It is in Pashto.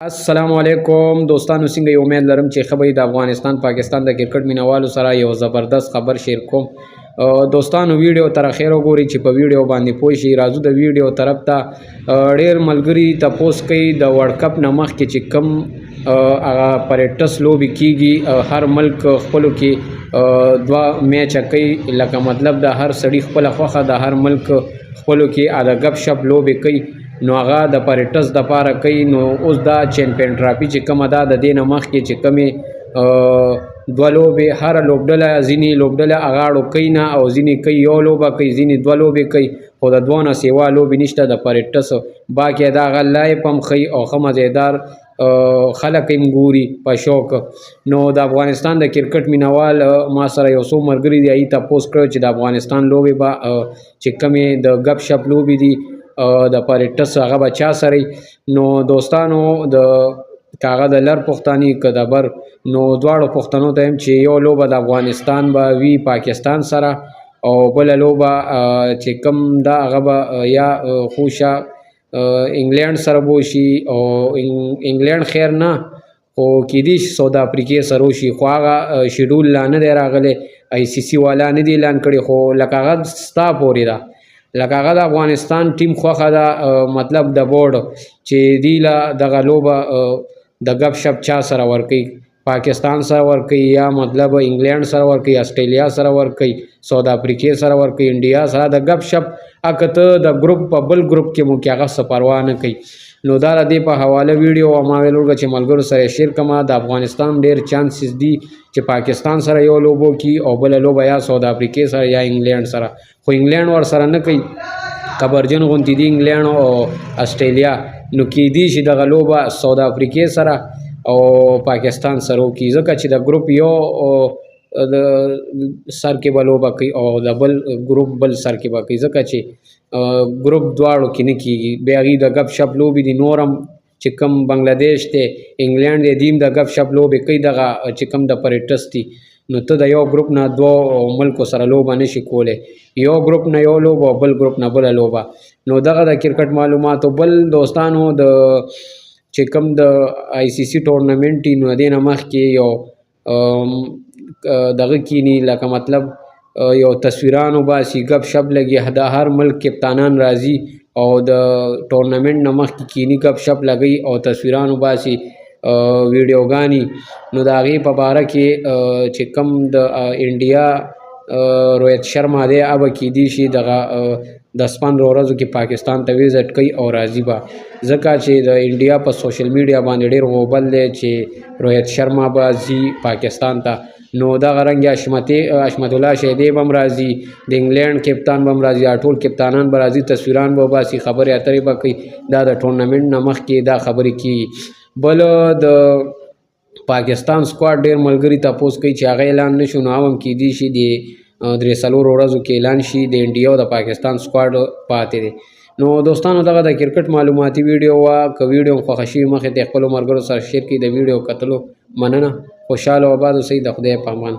السلام علیکم دوستانو، څنګه یو امید لرم چې خبرې د افغانستان پاکستان د کرکټ مینوالو سره یو زبردست خبر شیر کوم. دوستانو ویډیو تر اخره وګورئ چې په ویډیو باندې پوه شئ. راځو د ویډیو طرف ته. ډېر ملګري تپوس کوي د ورلډ کپ نه مخکې چې کوم هغه پریکټس لوبې کیږي، هر ملک خپلو کې دوه میچه کوي، لکه مطلب د هر سړي خپله خوښه د هر ملک خپلو کې د ګپ شپ لوبې کوي، نو هغه د پریکټس دپاره کوي. نو اوس دا چیمپئن ټرافي چې کومه ده، د دې نه مخکې چې کومې دوه لوبې، هره لوبډله ځینې لوبډله هغه اړو کوي نه، او ځینې کوي یو لوبه کوي، ځینې دوه لوبې کوي، خو د دوه نه سوا لوبې نشته د پریکټس. باقي د هغه لایف هم ښیي او ښه مزیدار خلک هم ګوري په شوق. نو د افغانستان د کرکټ مینوال ما سره یو څو ملګري دي، هغوی تپوس کړی چې د افغانستان لوبې به چې کومې د ګپ شپ لوبې دي د پریکټس هغه به چا سره وي. نو دوستانو د که هغه د لر پښتانه که د بر، نو دواړو پښتنو ته یم چې یو لوبه د افغانستان به وي پاکستان سره، او بله لوبه چې کوم ده هغه به یا خوشه انګلینډ سره به وشي، او انګلینډ خیر نه خو کیدای شي ساوت افریقې سره وشي، خو هغه شیډول لا نه دی راغلی، آی سی سی والا نه دی اعلان کړی، خو لکه هغه ستا پورې ده، لکه هغه د افغانستان ټیم خوښه ده، مطلب د بورډ چې دی له دغه لوبه د ګپ شپ چا سره ورکوي، پاکستان سره ورکوي، یا مطلب انګلینډ سره ورکوي، آسټریلیا سره ورکوي، ساوت افریقې سره ورکوي، انډیا سره د ګپ شپ. اکه ته د ګروپ په بل ګروپ کې مو کې هغه څه پروا نه کوي. نو دا د دې په حواله ویډیو ما ویل ورکړه چې ملګرو سره یې شیر کړم. د افغانستان ډېر چانسز دي چې پاکستان سره یو لوبه وکړي، او بله لوبه یا ساوت افریقې سره یا انګلینډ سره، خو انګلینډ ورسره نه کوي، کبرجن غوندې دي انګلینډ او آسټریلیا. نو کیدای شي دغه لوبه ساوت افریقې سره او پاکستان سره وکړي، ځکه چې د ګروپ یو د سر کې به لوبه کوي او د بل ګروپ بل سر کې به کوي، ځکه چې ګروپ دواړو کې نه کېږي. بیا هغوی د ګپ شپ لوبې دي، نور هم چې کوم بنګلادیش دی، انګلینډ دی، دیم د ګپ شپ لوبې کوي، دغه چې کوم د پریکټس دي. نو ته د یو ګروپ نه دوه ملکو سره لوبه نشي کولی، یو ګروپ نه یو لوبه او بل ګروپ نه بله لوبه. نو دغه د کرکټ معلوماتو. بل دوستانو د چې کوم د آی سی سی ټورنمنټ دي، نو د دې نه مخکې یو دغه کینی، لکه مطلب یو تصویران وباسي، ګپ شپ لګي، د هر ملک کپتانان راځي او د ټورنمنټ نه مخکې کینی ګپ شپ لګي او تصویران وباسي، ویډیوګانې. نو د هغې په باره کې چې کوم د انډیا روهت شرما دی، هغه به کیدای شي دغه د 15 ورځو کې پاکستان ته ویزټ کوي او راځي به، ځکه چې د انډیا په سوشل میډیا باندې ډېر غوبل دی چې روهت شرما به ځي پاکستان ته. نو دغه رنګ حشمت الله شهیدی به هم راځي، د انګلینډ کپتان به هم راځي، دا ټول کپتانان به راځي، تصویران به وباسي، خبرې اترې به کوي. دا د ټورنمنټ نه مخکې دا خبرې کېږي. بل د پاکستان سکواډ ډېر ملګري تپوس کوي چې هغه اعلان نه شو، نو هم کیدای شي د 3-4 ورځو کې اعلان شي. د انډیا او د پاکستان سکواډ پاتې دی. نو دوستانو دغه د کرکټ معلوماتي ویډیو وه. که ویډیو مو خوښه شوي مخې ته خپلو ملګرو سره شیر کړئ. د ویډیو کتلو مننه. خوشحاله او آباد اوسئ. د خدای په امان.